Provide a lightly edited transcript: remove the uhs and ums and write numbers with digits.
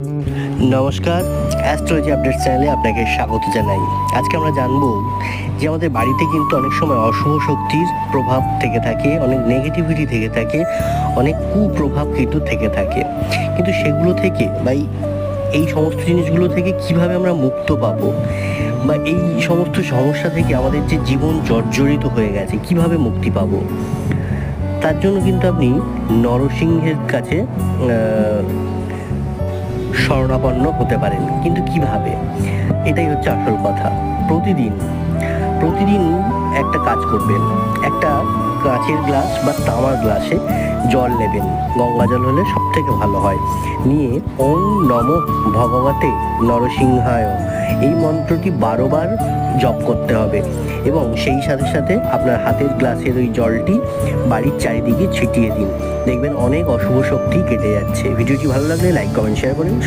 নমস্কার, astrology update চ্যানেলে আপনাকে স্বাগত জানাই। আজকে আমরা জানবো যে আমাদের বাড়িতে কিন্তু অনেক সময় অশুভ শক্তির প্রভাব থেকে থাকে, অনেক নেগেটিভিটি থেকে থাকে, অনেক কুপ্রভাব কিন্তু থেকে থাকে। কিন্তু সেগুলো থেকে বা এই সমস্ত জিনিসগুলো থেকে কিভাবে আমরা মুক্ত পাবো, বা এই সমস্ত সমস্যা থেকে আমাদের যে জীবন জর্জরিত হয়ে গেছে কিভাবে মুক্তি পাবো, তার জন্য কিন্তু আপনি নরসিংহের কাছে শরণাপন্ন হতে পারেন। কিন্তু কিভাবে, এটাই হচ্ছে আসল কথা। প্রতিদিন একটা কাজ করবেন। একটা কাঁচের গ্লাস বা তামার গ্লাসে জল নেবেন, গঙ্গা জল হলে সব থেকে ভালো হয়। নিয়ে ওম নমঃ ভগবতে নরসিংহায় এই মন্ত্রটি 12 বার জপ করতে হবে, এবং সেই সাথে সাথে আপনার হাতের গ্লাসের ওই জলটি বাড়ির চারিদিকে ছিটিয়ে দিন। দেখবেন অনেক অশুভ শক্তি কেটে যাচ্ছে। ভিডিওটি ভালো লাগলে লাইক, কমেন্ট, শেয়ার করুন।